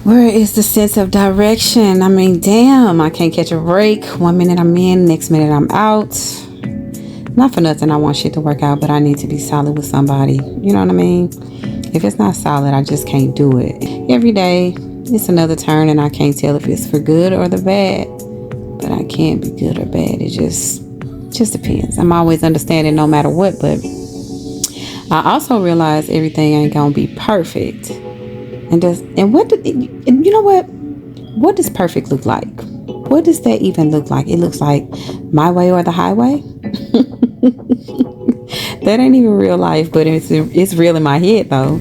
Where is the sense of direction? I mean, damn, I can't catch a break. 1 minute I'm in, next minute I'm out. Not for nothing, I want shit to work out, but I need to be solid with somebody. You know what I mean? If it's not solid, I just can't do it. Every day, it's another turn, and I can't tell if it's for good or the bad. But I can't be good or bad. It just depends. I'm always understanding no matter what, but I also realize everything ain't gonna be perfect. And you know what? What does perfect look like? What does that even look like? It looks like my way or the highway. That ain't even real life, but it's real in my head though.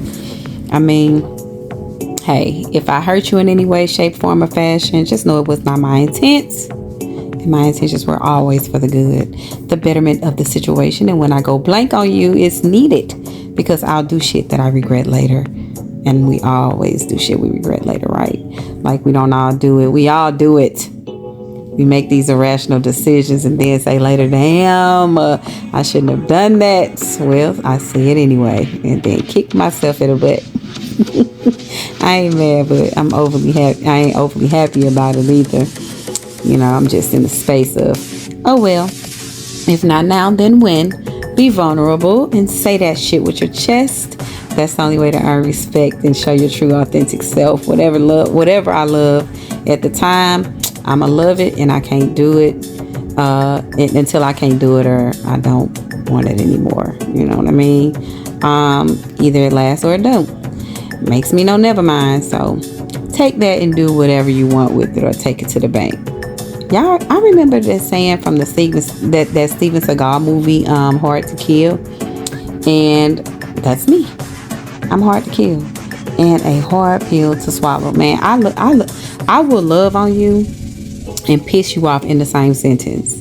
I mean, hey, if I hurt you in any way, shape, form, or fashion, just know it was not my intent. And my intentions were always for the good, the betterment of the situation. And when I go blank on you, it's needed because I'll do shit that I regret later. And we always do shit we regret later, right? Like we don't all do it. We all do it. We make these irrational decisions and then say later, damn, I shouldn't have done that. Well, I say it anyway and then kick myself in the butt. I ain't mad, but I'm overly happy. I ain't overly happy about it either. You know, I'm just in the space of, oh well, if not now, then when? Be vulnerable and say that shit with your chest. That's the only way to earn respect and show your true authentic self. Whatever I love at the time, I'ma love it and I can't do it until I can't do it or I don't want it anymore. You know what I mean? Either it lasts or it don't. Makes me no never mind. So take that and do whatever you want with it or take it to the bank. Y'all, I remember that saying from the Steven Seagal movie, Hard to Kill. And that's me. I'm hard to kill and a hard pill to swallow. Man, I will love on you and piss you off in the same sentence.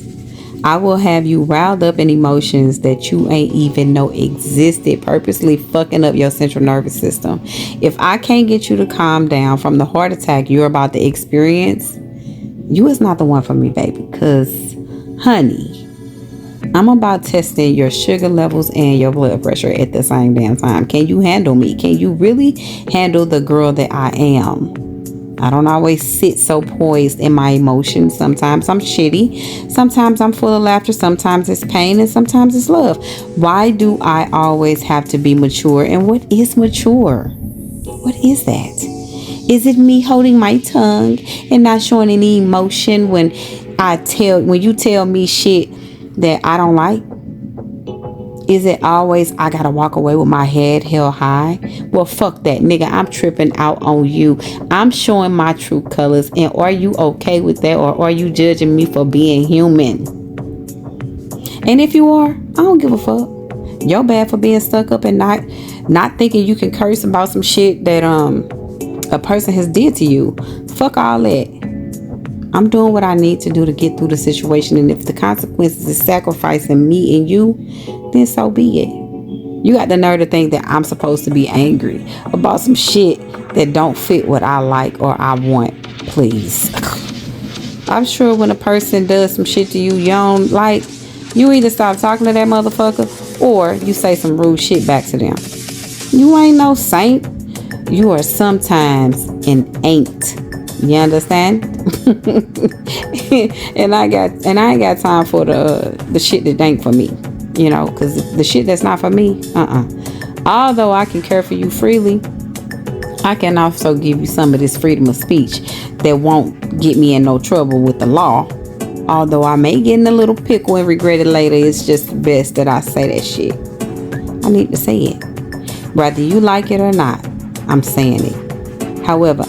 I will have you riled up in emotions that you ain't even know existed, purposely fucking up your central nervous system. If I can't get you to calm down from the heart attack you're about to experience, you is not the one for me, baby. Because, honey, I'm about testing your sugar levels and your blood pressure at the same damn time. Can you handle me? Can you really handle the girl that I am? I don't always sit so poised in my emotions. Sometimes I'm shitty. Sometimes I'm full of laughter. Sometimes it's pain and sometimes it's love. Why do I always have to be mature? And what is mature? What is that? Is it me holding my tongue and not showing any emotion when you tell me shit that I don't like? Is it always I gotta walk away with my head held high? Well, fuck that, nigga. I'm tripping out on you. I'm showing my true colors. And are you okay with that? Or are you judging me for being human? And if you are, I don't give a fuck. You're bad for being stuck up and not thinking you can curse about some shit that a person has did to you. Fuck all that. I'm doing what I need to do to get through the situation. And if the consequences is sacrificing me and you, then so be it. You got the nerve to think that I'm supposed to be angry about some shit that don't fit what I like or I want. Please. I'm sure when a person does some shit to you you don't like, you either stop talking to that motherfucker or you say some rude shit back to them. You ain't no saint. You are sometimes an ain't. You understand? and I ain't got time for the shit that ain't for me. You know, because the shit that's not for me, although I can care for you freely, I can also give you some of this freedom of speech that won't get me in no trouble with the law. Although I may get in a little pickle and regret it later, it's just best that I say that shit. I need to say it. Whether you like it or not, I'm saying it. However,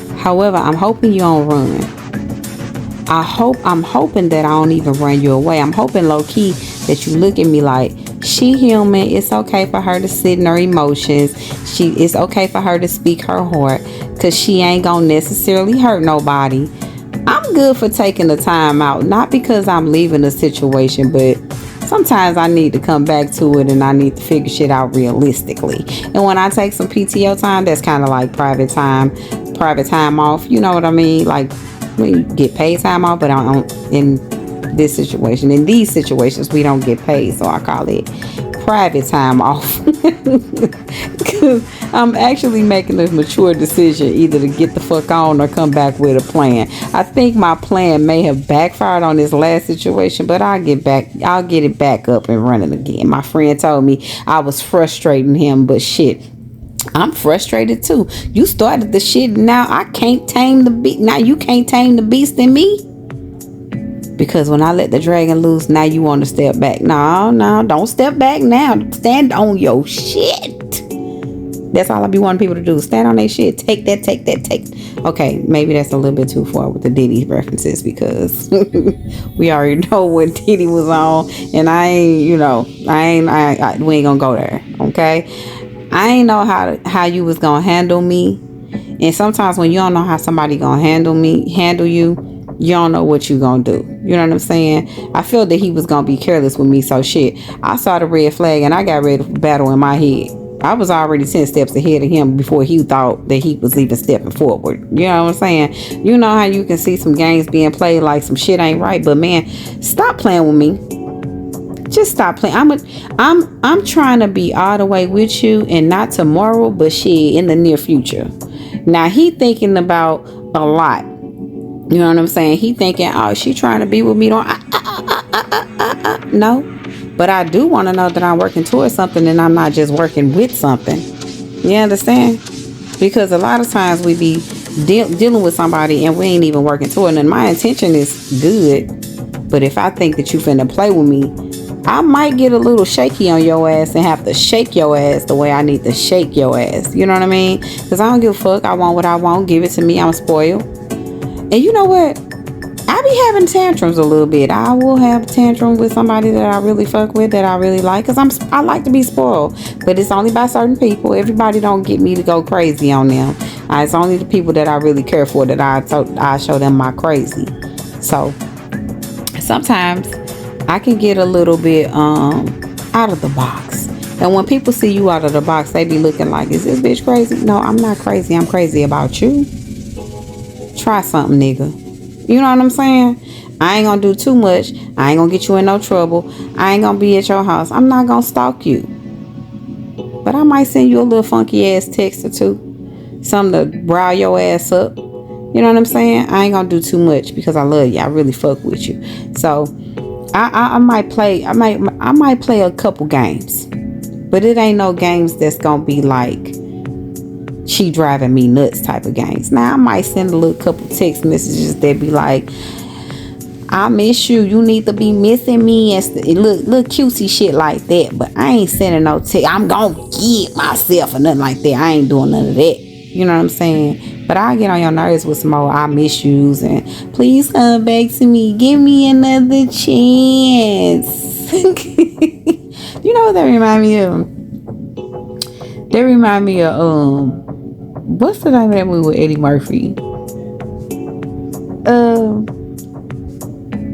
I'm hoping you don't run. I'm hoping that I don't even run you away. I'm hoping low key that you look at me like she human. It's okay for her to sit in her emotions. It's okay for her to speak her heart because she ain't gonna necessarily hurt nobody. I'm good for taking the time out, not because I'm leaving a situation, but sometimes I need to come back to it and I need to figure shit out realistically. And when I take some PTO time, that's kind of like private time off. You know what I mean? Like we get paid time off, but in these situations, we don't get paid. So I call it private time off. Because I'm actually making a mature decision either to get the fuck on or come back with a plan. I think my plan may have backfired on this last situation, but I'll get it back up and running again. My friend told me I was frustrating him, but shit, I'm frustrated too. You started the shit, now I can't tame the beast. Now you can't tame the beast in me. Because when I let the dragon loose, now you want to step back. No, don't step back now. Stand on your shit. That's all I be wanting people to do. Stand on their shit. Take that. Okay, maybe that's a little bit too far with the Diddy references, because we already know what Diddy was on, and we ain't gonna go there. Okay, I ain't know how you was gonna handle me, and sometimes when you don't know how somebody gonna handle you. You don't know what you gonna do. You know what I'm saying? I feel that he was gonna be careless with me, so shit. I saw the red flag and I got ready for battle in my head. I was already 10 steps ahead of him before he thought that he was even stepping forward. You know what I'm saying? You know how you can see some games being played like some shit ain't right, but man, stop playing with me. Just stop playing. I'm trying to be all the way with you, and not tomorrow, but shit, in the near future. Now he thinking about a lot. You know what I'm saying? He thinking, oh, she trying to be with me. No. But I do want to know that I'm working towards something and I'm not just working with something. You understand? Because a lot of times we be dealing with somebody and we ain't even working toward it. And my intention is good. But if I think that you finna play with me, I might get a little shaky on your ass and have to shake your ass the way I need to shake your ass. You know what I mean? Because I don't give a fuck. I want what I want. Give it to me. I'm spoiled. And you know what? I be having tantrums a little bit. I will have a tantrum with somebody that I really fuck with, that I really like, because I like to be spoiled. But it's only by certain people. Everybody don't get me to go crazy on them. It's only the people that I really care for that I show them my crazy. So sometimes I can get a little bit out of the box. And when people see you out of the box, they be looking like, is this bitch crazy? No, I'm not crazy. I'm crazy about you. Try something, nigga. You know what I'm saying? I ain't gonna do too much. I ain't gonna get you in no trouble. I ain't gonna be at your house. I'm not gonna stalk you. But I might send you a little funky ass text or two. Something to rile your ass up. You know what I'm saying? I ain't gonna do too much because I love you. I really fuck with you. So I might play a couple games. But it ain't no games that's gonna be like she driving me nuts type of games. Now I might send a little couple text messages that be like, I miss you, you need to be missing me, and little cutesy shit like that. But I ain't sending no text, I'm gonna get myself or nothing like that. I ain't doing none of that. You know what I'm saying? But I get on your nerves with some more I miss yous and please come back to me, give me another chance. You know what that remind me of? They remind me of what's the name of that movie with Eddie Murphy?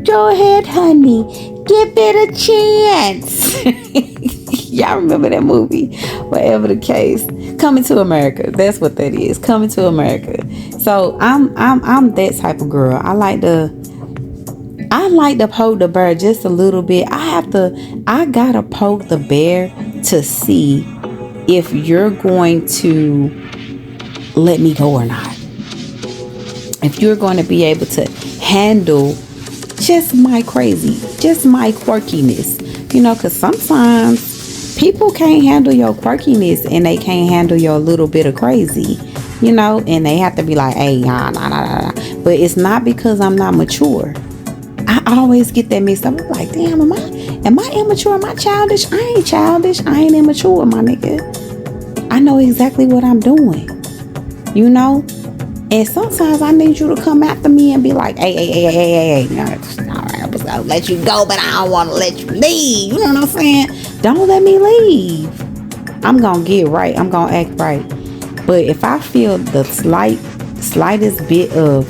Go ahead, honey, give it a chance. Y'all remember that movie? Whatever the case, Coming to America. That's what that is. Coming to America. So I'm that type of girl. I like to poke the bear just a little bit. I gotta poke the bear to see if you're going to let me go or not. If you're going to be able to handle just my crazy, just my quirkiness, because sometimes people can't handle your quirkiness and they can't handle your little bit of crazy, and they have to be like, hey, nah. But it's not because I'm not mature. I always get that mixed up. I'm like, damn, am I immature? Am I childish? I ain't childish. I ain't immature, my nigga. I know exactly what I'm doing. And sometimes I need you to come after me and be like, hey. All right, I'm gonna let you go, but I don't want to let you leave. You know what I'm saying? Don't let me leave. I'm gonna get right. I'm gonna act right. But if I feel the slightest bit of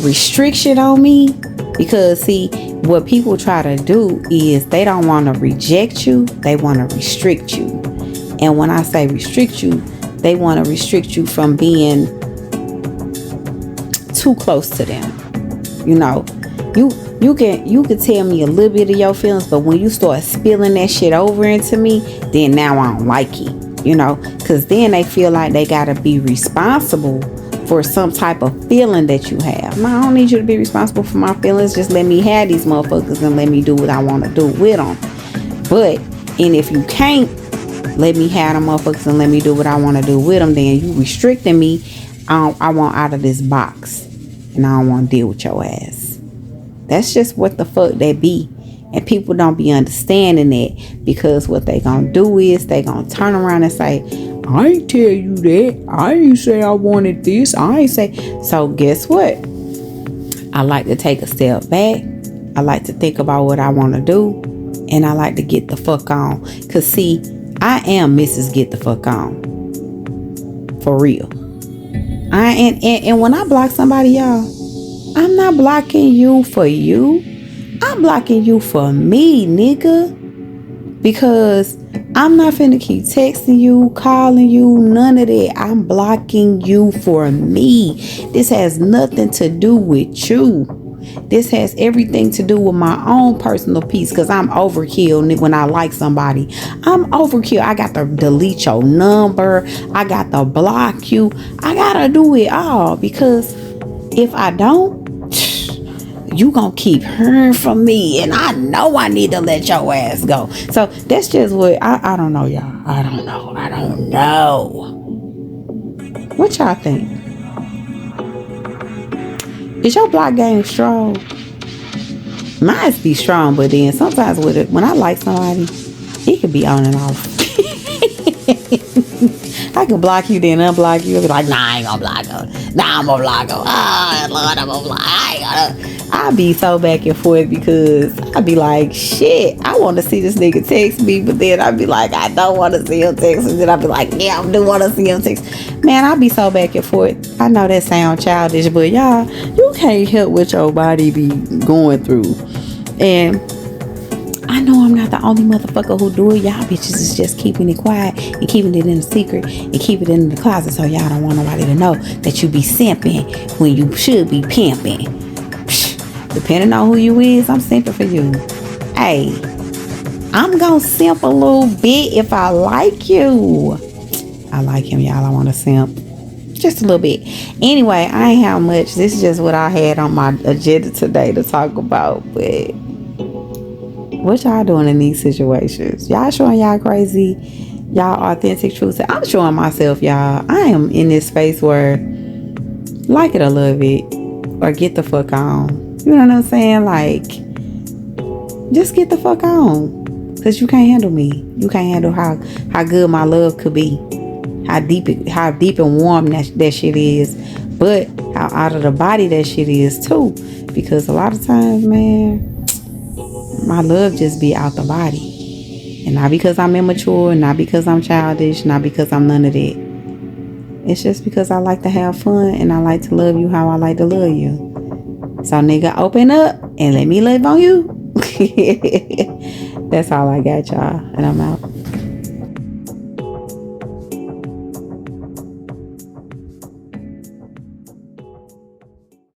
restriction on me, because see, what people try to do is they don't want to reject you, they want to restrict you. And when I say restrict you, they want to restrict you from being too close to them. You you can tell me a little bit of your feelings, but when you start spilling that shit over into me, then now I don't like it. Because then they feel like they gotta be responsible for some type of feeling that you have. No, I don't need you to be responsible for my feelings. Just let me have these motherfuckers and let me do what I want to do with them. And if you can't let me have them motherfuckers and let me do what I want to do with them, then you restricting me. I want out of this box, and I don't want to deal with your ass. That's just what the fuck they be. And people don't be understanding that, because what they gonna do is they gonna turn around and say, I ain't tell you that. I ain't say I wanted this. I ain't say. So guess what? I like to take a step back. I like to think about what I want to do. And I like to get the fuck on. Because see, I am Mrs. Get the fuck on. For real. And when I block somebody, y'all, I'm not blocking you for you. I'm blocking you for me, nigga. Because I'm not finna keep texting you, calling you, none of that. I'm blocking you for me. This has nothing to do with you. This has everything to do with my own personal peace, because I'm overkill when I like somebody. I'm overkill. I got to delete your number. I got to block you. I got to do it all, because if I don't, you gonna keep hearing from me, and I know I need to let your ass go. So that's just what I don't know, y'all. I don't know. What y'all think? Is your block game strong? Mine be strong, but then sometimes with it, when I like somebody, it can be on and off. I can block you, then unblock you. I'll be like, nah, I ain't gonna block her. Nah, I'm gonna block her. Oh, Lord, I'm gonna block. I'll be so back and forth, because I'll be like, shit, I want to see this nigga text me, but then I'll be like, I don't want to see him text, and then I'll be like, yeah, I do want to see him text. Man, I'll be so back and forth. I know that sounds childish, but y'all, you can't help what your body be going through. And I know I'm not the only motherfucker who do it. Y'all bitches is just keeping it quiet and keeping it in the secret and keeping it in the closet, so y'all don't want nobody to know that you be simping when you should be pimping. Depending on who you is, I'm simping for you. Hey, I'm gonna simp a little bit if I like you. I like him, y'all. I want to simp just a little bit. Anyway, I ain't have much. This is just what I had on my agenda today to talk about. But what y'all doing in these situations? Y'all showing y'all crazy, y'all authentic truth. I'm showing myself, y'all. I am in this space where like it or love it, or get the fuck on. You know what I'm saying? Like, just get the fuck on. Because you can't handle me. You can't handle how good my love could be. How deep and warm that shit is. But how out of the body that shit is too. Because a lot of times, man, my love just be out the body. And not because I'm immature, not because I'm childish, not because I'm none of that. It's just because I like to have fun, and I like to love you how I like to love you. So nigga, open up and let me love on you. That's all I got, y'all. And I'm out.